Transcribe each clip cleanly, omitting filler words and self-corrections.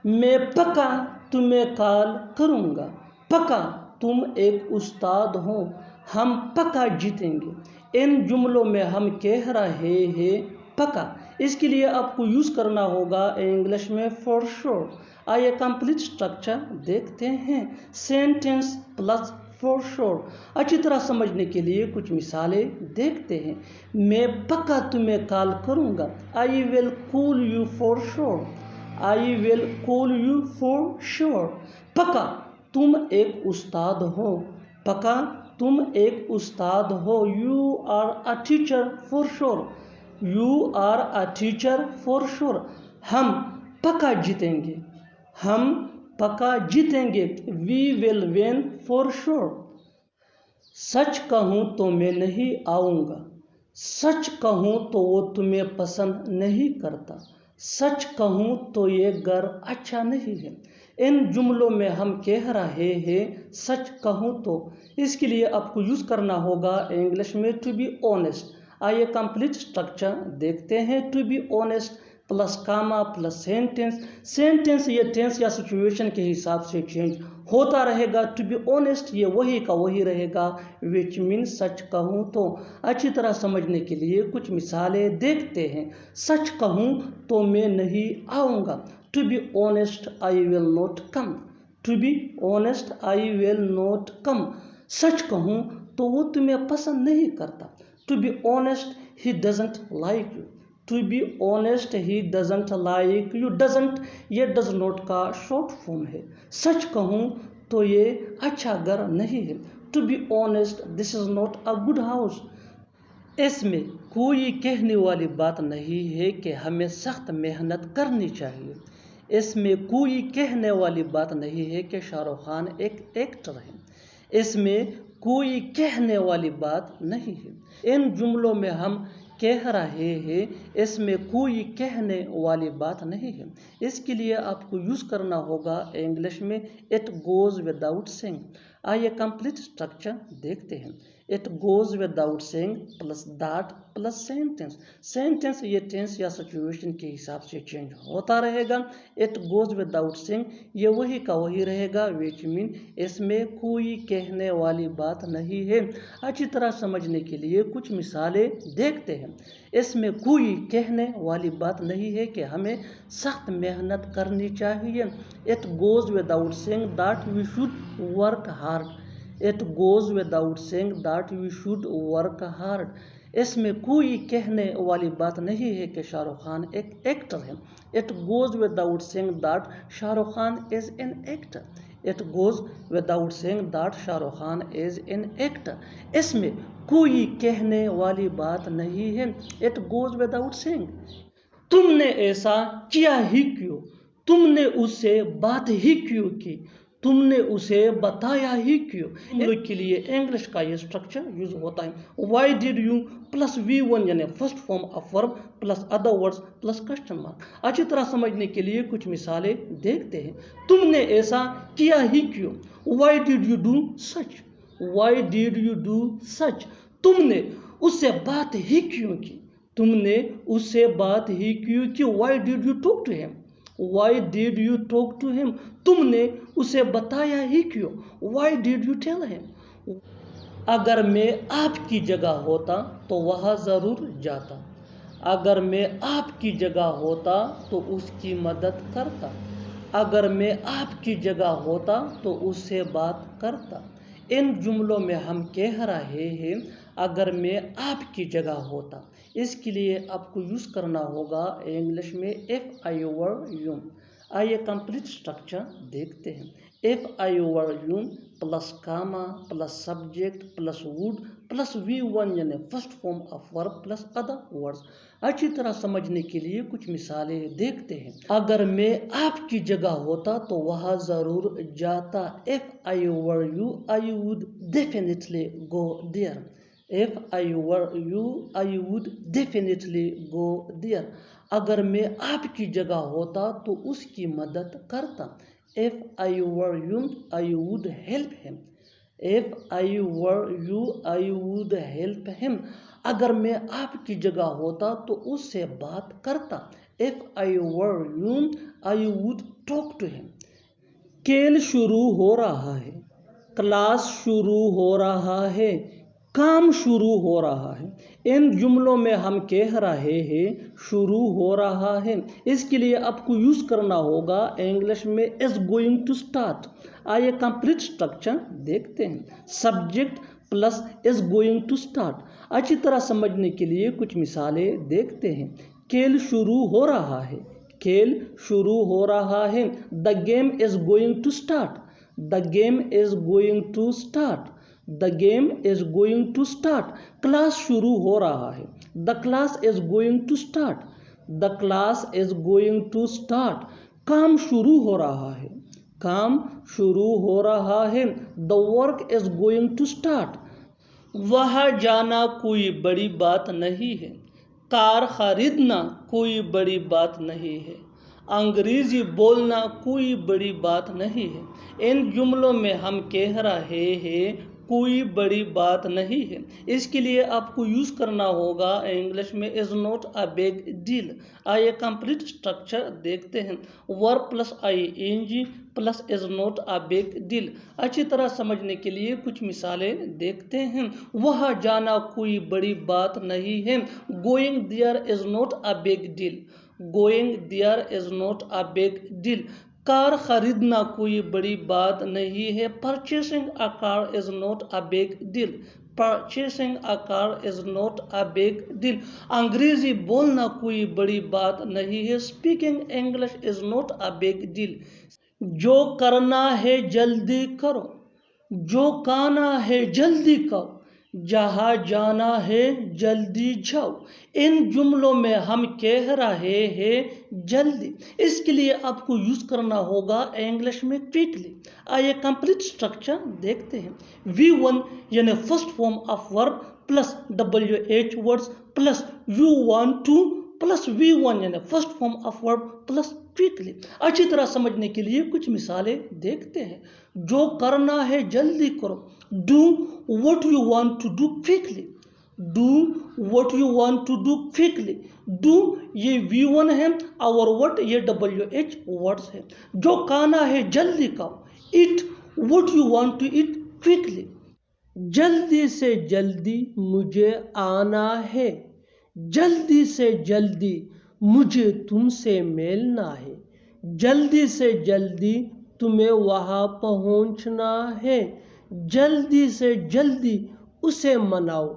میں پکا تمہیں کال کروں گا. پکا تم ایک استاد ہو. ہم پکا جیتیں گے. ان جملوں میں ہم کہہ رہے ہیں پکا. اس کے لیے آپ کو یوز کرنا ہوگا انگلش میں فور شور. آئیے کمپلیٹ اسٹرکچر دیکھتے ہیں. سینٹینس پلس فور شور. اچھی طرح سمجھنے کے لیے کچھ مثالیں دیکھتے ہیں. میں پکا تمہیں کال کروں گا. I will call you for sure. I will call you for sure. پکا تم ایک استاد ہو. پکا تم ایک استاد ہو. You are a teacher for sure. You are a teacher for sure. ہم پکا جیتیں گے. ہم پکا جیتیں گے. We will win for sure. سچ کہوں تو میں نہیں آؤں گا. سچ کہوں تو وہ تمہیں پسند نہیں کرتا. سچ کہوں تو یہ گھر اچھا نہیں ہے. ان جملوں میں ہم کہہ رہے ہیں سچ کہوں تو. اس کے لیے آپ کو یوز کرنا ہوگا انگلش میں ٹو بی آنیسٹ. آئیے کمپلیٹ اسٹرکچر دیکھتے ہیں. To be honest plus comma plus sentence. Sentence یہ ٹینس یا سچویشن کے حساب سے چینج ہوتا رہے گا. ٹو بی آنیسٹ یہ وہی کا وہی رہے گا وچ مین سچ کہوں تو. اچھی طرح سمجھنے کے لیے کچھ مثالیں دیکھتے ہیں. سچ کہوں تو میں نہیں آؤں گا. To be honest I will not come. To be honest I will not come. سچ کہوں تو وہ تمہیں پسند نہیں کرتا. To be honest he doesn't like you. To be honest he doesn't like you. Doesn't یہ ڈز ناٹ کا شارٹ فارم ہے. سچ کہوں تو یہ اچھا گھر نہیں ہے. To be honest this is not a good house. اس میں کوئی کہنے والی بات نہیں ہے کہ ہمیں سخت محنت کرنی چاہیے. اس میں کوئی کہنے والی بات نہیں ہے کہ شاہ رخ خان ایک ایکٹر ہے. اس میں کوئی کہنے والی بات نہیں ہے. ان جملوں میں ہم کہہ رہے ہیں. اس میں کوئی کہنے والی بات نہیں ہے. اس کے لیے آپ کو یوز کرنا ہوگا انگلش میں اٹ گوز وداؤٹ سینگ. آئیے کمپلیٹ اسٹرکچر دیکھتے ہیں. It goes without saying plus that plus sentence. Sentence یہ ٹینس یا سچویشن کے حساب سے چینج ہوتا رہے گا. اٹ گوز وداؤٹ سینگ یہ وہی کا وہی رہے گا وچ مین اس میں کوئی کہنے والی بات نہیں ہے. اچھی طرح سمجھنے کے لیے کچھ مثالیں دیکھتے ہیں. اس میں کوئی کہنے والی بات نہیں ہے کہ ہمیں سخت محنت کرنی چاہیے. It goes without saying that we should work hard. It goes without saying that we should work hard. اس میں کوئی کہنے والی بات نہیں ہے کہ شاہ رخ خان ایک ایکٹر ہے. It goes without saying that Shah Rukh Khan is an actor. It goes without saying that Shah Rukh Khan is an actor. اس میں کوئی کہنے والی بات نہیں ہے. It goes without saying. تم نے ایسا کیا ہی کیوں. تم نے اس سے بات ہی کیوں کی. تم نے اسے بتایا ہی کیوں. ان لوگ کے لیے انگلش کا یہ اسٹرکچر یوز ہوتا ہے. Y did you plus V1 یعنی first form of verb plus other words plus question mark. اچھی طرح سمجھنے کے لیے کچھ مثالیں دیکھتے ہیں. تم نے ایسا کیا ہی کیوں. Why did you do such. Y did you do such. تم نے اس سے بات ہی کیوں کی. تم نے اس سے بات ہی کیوں کی. Why did you talk to him. Why did you talk to him. تم نے اسے بتایا ہی کیوں. Why did you tell him. اگر میں آپ کی جگہ ہوتا تو وہاں ضرور جاتا. اگر میں آپ کی جگہ ہوتا تو اس کی مدد کرتا. اگر میں آپ کی جگہ ہوتا تو اس سے بات کرتا. ان جملوں میں ہم کہہ رہے ہیں اگر میں آپ کی جگہ ہوتا. اس کے لیے آپ کو یوز کرنا ہوگا انگلش میں if I were you. آئیے کمپلیٹ اسٹرکچر دیکھتے ہیں. if I were you plus comma plus subject plus would plus V1 یعنی first form of verb plus other words. اچھی طرح سمجھنے کے لیے کچھ مثالیں دیکھتے ہیں. اگر میں آپ کی جگہ ہوتا تو وہاں ضرور جاتا. if I were you I would definitely go there. if I were you I would definitely go there. اگر میں آپ کی جگہ ہوتا تو اس کی مدد کرتا. if I were you I would help him. if I were you I would help him. اگر میں آپ کی جگہ ہوتا تو اس سے بات کرتا. if I were you, I would talk to him. کھیل شروع ہو رہا ہے، کلاس شروع ہو رہا ہے، کام شروع ہو رہا ہے۔ ان جملوں میں ہم کہہ رہے ہیں شروع ہو رہا ہے، اس کے لیے آپ کو یوز کرنا ہوگا انگلش میں is going to start۔ آئیے کمپلیٹ اسٹرکچر دیکھتے ہیں۔ Subject plus is going to start۔ اچھی طرح سمجھنے کے لیے کچھ مثالیں دیکھتے ہیں۔ کھیل شروع ہو رہا ہے، کھیل شروع ہو رہا ہے۔ The game is going to start۔ The game is going to start۔ The game is going to start۔ Class شروع ہو رہا ہے۔ The class is going to start۔ The class is going to start۔ کام شروع ہو رہا ہے، کام شروع ہو رہا ہے۔ The work is going to start۔ وہاں جانا کوئی بڑی بات نہیں ہے، کار خریدنا کوئی بڑی بات نہیں ہے، انگریزی بولنا کوئی بڑی بات نہیں ہے۔ ان جملوں میں ہم کہہ رہے ہیں کوئی بڑی بات نہیں ہے، اس کے لیے آپ کو یوز کرنا ہوگا انگلش میں is not a big deal۔ آئیے کمپلیٹ اسٹرکچر دیکھتے ہیں۔ verb plus ing plus is not a big deal۔ اچھی طرح سمجھنے کے لیے کچھ مثالیں دیکھتے ہیں۔ وہاں جانا کوئی بڑی بات نہیں ہے۔ going there is not a big deal۔ going there is not a big deal۔ کار خریدنا کوئی بڑی بات نہیں ہے۔ purchasing a car is not a big deal۔ purchasing a car is not a big deal۔ انگریزی بولنا کوئی بڑی بات نہیں ہے۔ speaking English is not a big deal۔ جو کرنا ہے جلدی کرو، جو کھانا ہے جلدی کرو، جہاں جانا ہے جلدی جاؤ۔ ان جملوں میں ہم کہہ رہے ہیں جلدی، اس کے لیے آپ کو یوز کرنا ہوگا انگلش میں quickly۔ آئیے کمپلیٹ اسٹرکچر دیکھتے ہیں۔ V1 یعنی first form of verb plus WH words plus you want to plus V1 یعنی first form of verb plus quickly۔ اچھی طرح سمجھنے کے لیے کچھ مثالیں دیکھتے ہیں۔ جو کرنا ہے جلدی کرو، do what you want to do quickly۔ do what you want to do quickly۔ do یہ V1 ہے اور what یہ WH words ہے۔ جو کھانا ہے جلدی کھاؤ، eat what you want to eat quickly۔ جلدی سے جلدی مجھے آنا ہے، جلدی سے جلدی مجھے تم سے ملنا ہے، جلدی سے جلدی تمہیں وہاں پہنچنا ہے، جلدی سے جلدی اسے مناؤ۔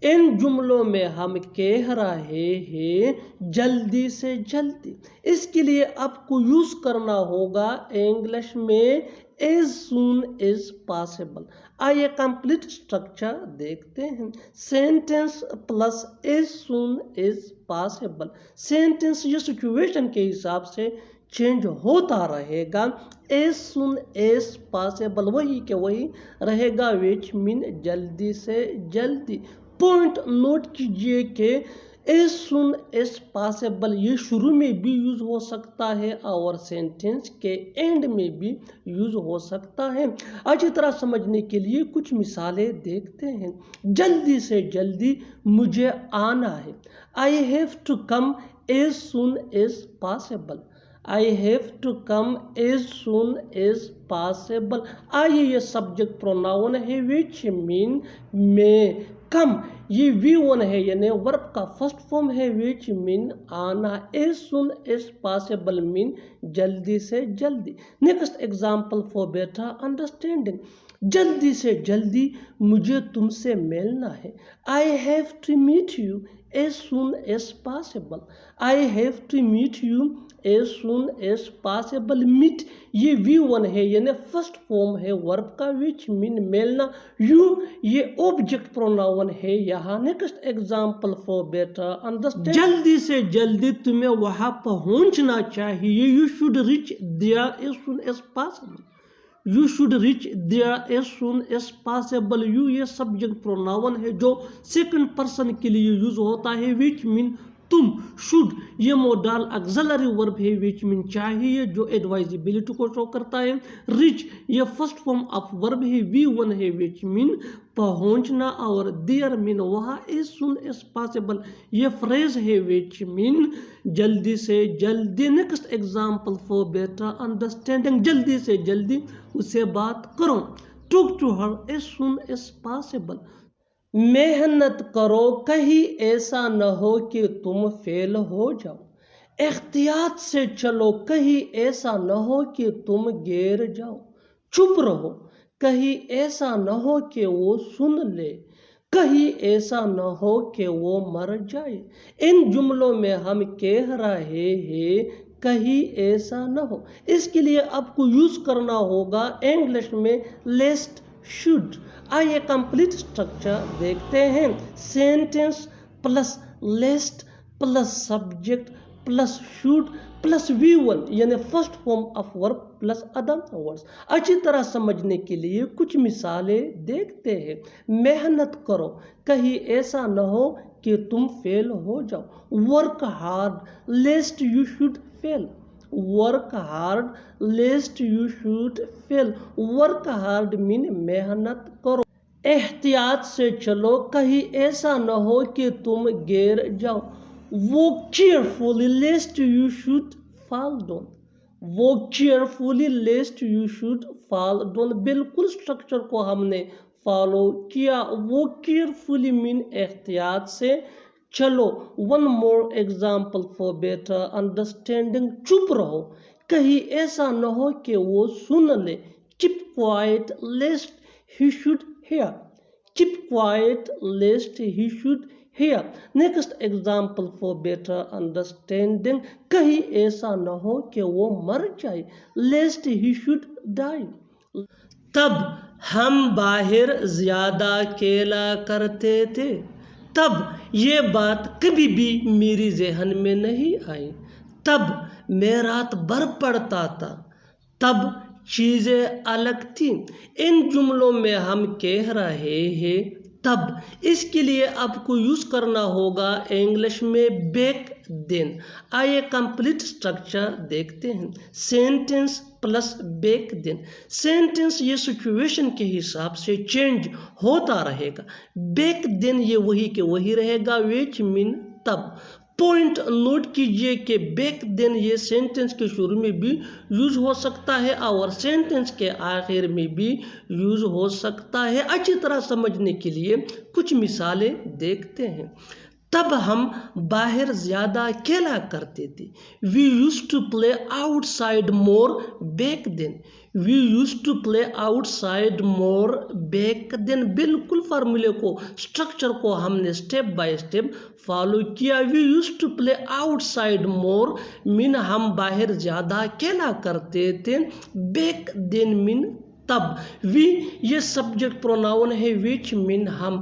ان جملوں میں ہم کہہ رہے ہیں جلدی سے جلدی، اس کے لیے آپ کو یوز کرنا ہوگا انگلش میں as soon as possible۔ آئیے کمپلیٹ اسٹرکچر دیکھتے ہیں۔ Sentence plus as soon as possible۔ Sentence یہ سچویشن کے حساب سے چینج ہوتا رہے گا۔ as soon as possible وہی کہ وہی رہے گا، which mean جلدی سے جلدی۔ پوائنٹ نوٹ کیجئے کہ as soon as possible یہ شروع میں بھی یوز ہو سکتا ہے اور سینٹینس کے اینڈ میں بھی یوز ہو سکتا ہے۔ اچھی طرح سمجھنے کے لیے کچھ مثالیں دیکھتے ہیں۔ جلدی سے جلدی مجھے آنا ہے، I have to come as soon as possible۔ I have to come as soon as possible۔ آئیے یہ سبجیکٹ پروناؤن ہے which mean میں، کم یہ V1 ہے یعنی ورب کا فرسٹ فارم ہے which mean آنا۔ as soon as possible mean جلدی سے جلدی۔ Next example for better understanding. جلدی سے جلدی مجھے تم سے ملنا ہے، I have to meet you as soon as possible۔ I have to meet you as soon as possible۔ meet یہ V1 ہے یعنی فرسٹ فارم ہے ورب کا which mean ملنا۔ you یہ آبجیکٹ پروناؤن ہے یہاں۔ Next example for better understand. جلدی سے جلدی تمہیں وہاں پہنچنا چاہیے، you should reach there as soon as possible۔ you should reach there as soon as possible۔ you یہ سبجیکٹ پروناؤن ہے جو سیکنڈ پرسن کے لیے یوز ہوتا ہے which mean تم. should یہ modal auxiliary verb ہے which mean چاہیے جو advisability کو شو کرتا ہے. reach یہ first form of verb ہے V1 ہے which mean پہنچنا اور there mean وہاں as soon as possible یہ phrase ہے which mean جلدی سے جلدی. next example for better understanding جلدی سے جلدی اسے بات کرو. talk to her as soon as possible. محنت کرو کہیں ایسا نہ ہو کہ تم فیل ہو جاؤ. احتیاط سے چلو کہیں ایسا نہ ہو کہ تم گر جاؤ. چپ رہو کہیں ایسا نہ ہو کہ وہ سن لے. کہیں ایسا نہ ہو کہ وہ مر جائے. ان جملوں میں ہم کہہ رہے ہیں کہیں ایسا نہ ہو. اس کے لیے آپ کو یوز کرنا ہوگا انگلش میں لیسٹ شوڈ. آئیے کمپلیٹ اسٹرکچر دیکھتے ہیں. Sentence plus list plus subject plus should plus V1 یعنی first form of verb plus other words. اچھی طرح سمجھنے کے لیے کچھ مثالیں دیکھتے ہیں. محنت کرو کہیں ایسا نہ ہو کہ تم فیل ہو جاؤ. Work hard lest you should fail. work hard lest you should fail. work hard mean محنت کرو. احتیاط سے چلو کہیں ایسا نہ ہو کہ تم گر جاؤ. walk cheerfully lest you should fall down. walk cheerfully lest you should fall down. بالکل اسٹرکچر کو ہم نے فالو کیا. walk carefully mean احتیاط سے چلو. one more example for better understanding. چپ رہو کہیں ایسا نہ ہو کہ وہ سن لے. keep quiet lest he should hear. keep quiet lest he should hear. next example for better understanding. کہیں ایسا نہ ہو کہ وہ مر جائے. lest he should die. تب ہم باہر زیادہ کھیلا کرتے تھے. تب یہ بات کبھی بھی میری ذہن میں نہیں آئی. تب میں رات بھر پڑھتا تھا. تب چیزیں الگ تھیں. ان جملوں میں ہم کہہ رہے ہیں تب. اس کے لیے آپ کو یوز کرنا ہوگا انگلش میں بیک دین. آئیے کمپلیٹ اسٹرکچر دیکھتے ہیں. Sentence plus back then. Sentence یہ سچویشن کے حساب سے چینج ہوتا رہے گا. بیک دین یہ وہی کہ وہی رہے گا which mean تب. پوائنٹ نوٹ کیجئے کہ بیک دین یہ سینٹینس کے شروع میں بھی یوز ہو سکتا ہے اور سینٹینس کے آخر میں بھی یوز ہو سکتا ہے. اچھی طرح سمجھنے کے لیے کچھ مثالیں دیکھتے ہیں. تب ہم باہر زیادہ کھیلا کرتے تھے. we used to play outside more back then. we used to play outside more back then. بالکل فارمولے کو اسٹرکچر کو ہم نے اسٹیپ بائی اسٹیپ فالو کیا. we used to play outside more mean ہم باہر زیادہ کھیلا کرتے تھے. back then mean تب. we یہ سبجیکٹ پروناؤن ہے which mean ہم.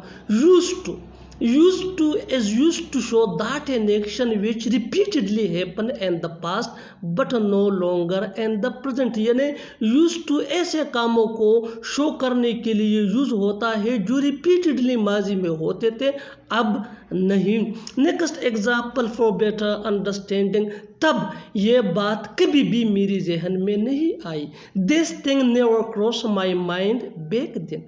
used to is used to show that an action which repeatedly happened in the past but no longer in the present. یعنی used to ایسے کاموں کو شو کرنے کے لیے یوز ہوتا ہے جو ریپیٹڈلی ماضی میں ہوتے تھے اب نہیں. Next example for better understanding. تب یہ بات کبھی بھی میری ذہن میں نہیں آئی. this thing never crossed my mind back then.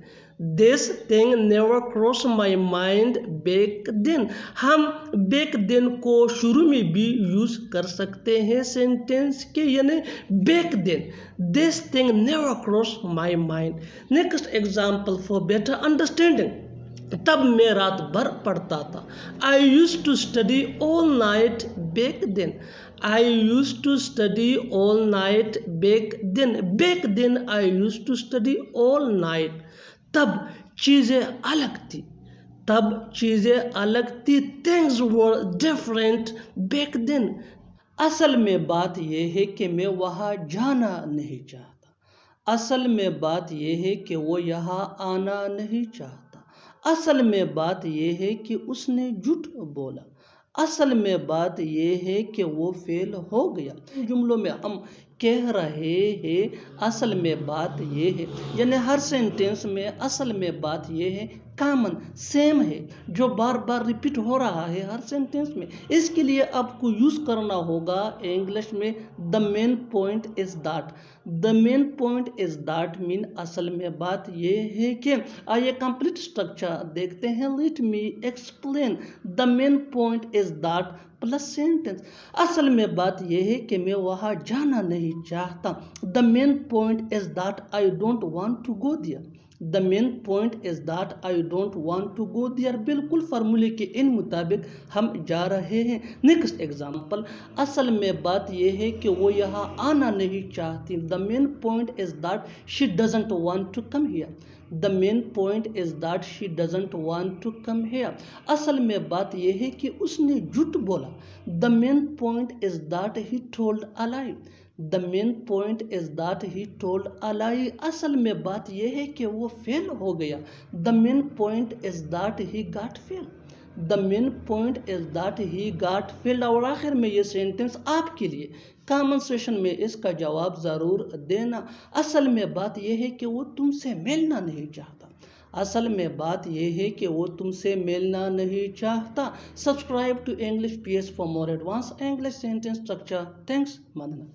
this thing never crossed my mind back then. ہم back then کو شروع میں بھی یوز کر سکتے ہیں سینٹینس کے یعنی back then. this thing never crossed my mind. next example for better understanding. تب میں رات بھر پڑھتا تھا. I used to study all night back then. I used to study all night back then. back then I used to study all night. تب چیزیں الگ تھی. تب چیزیں الگ تھی. things were different back then. اصل میں بات یہ ہے کہ میں وہاں جانا نہیں چاہتا. اصل میں بات یہ ہے کہ وہ یہاں آنا نہیں چاہتا. اصل میں بات یہ ہے کہ اس نے جھوٹ بولا. اصل میں بات یہ ہے کہ وہ فیل ہو گیا. جملوں میں ہم کہہ رہے ہیں اصل میں بات یہ ہے یعنی ہر سینٹینس میں اصل میں بات یہ ہے کامن سیم ہے جو بار بار ریپیٹ ہو رہا ہے ہر سینٹینس میں. اس کے لیے آپ کو یوز کرنا ہوگا انگلش میں the main point is that. The main point is that مین اصل میں بات یہ ہے کہ آئیے کمپلیٹ اسٹرکچر دیکھتے ہیں. Let me explain. The main point is that plus sentence. اصل میں بات یہ ہے کہ میں وہاں جانا نہیں چاہتا. The main point is that I don't want to go there. The main point is that I don't want to go there. بالکل فارمولے کے ان مطابق ہم جا رہے ہیں. Next example. اصل میں بات یہ ہے کہ وہ یہاں آنا نہیں چاہتی. The main point is that she doesn't want to come here. The main point is that she doesn't want to come here. اصل میں بات یہ ہے کہ اس نے جھوٹ بولا. The main point is that he told a lie. The main point is that he told a lie. اصل میں بات یہ ہے کہ وہ فیل ہو گیا. The main point is that he got fail. The main point is that he got fail. اور آخر میں یہ سینٹینس آپ کے لیے کامن سیشن میں اس کا جواب ضرور دینا. اصل میں بات یہ ہے کہ وہ تم سے ملنا نہیں چاہتا. اصل میں بات یہ ہے کہ وہ تم سے ملنا نہیں چاہتا. Subscribe to English PS for more advanced English sentence structure. Thanks. Madana.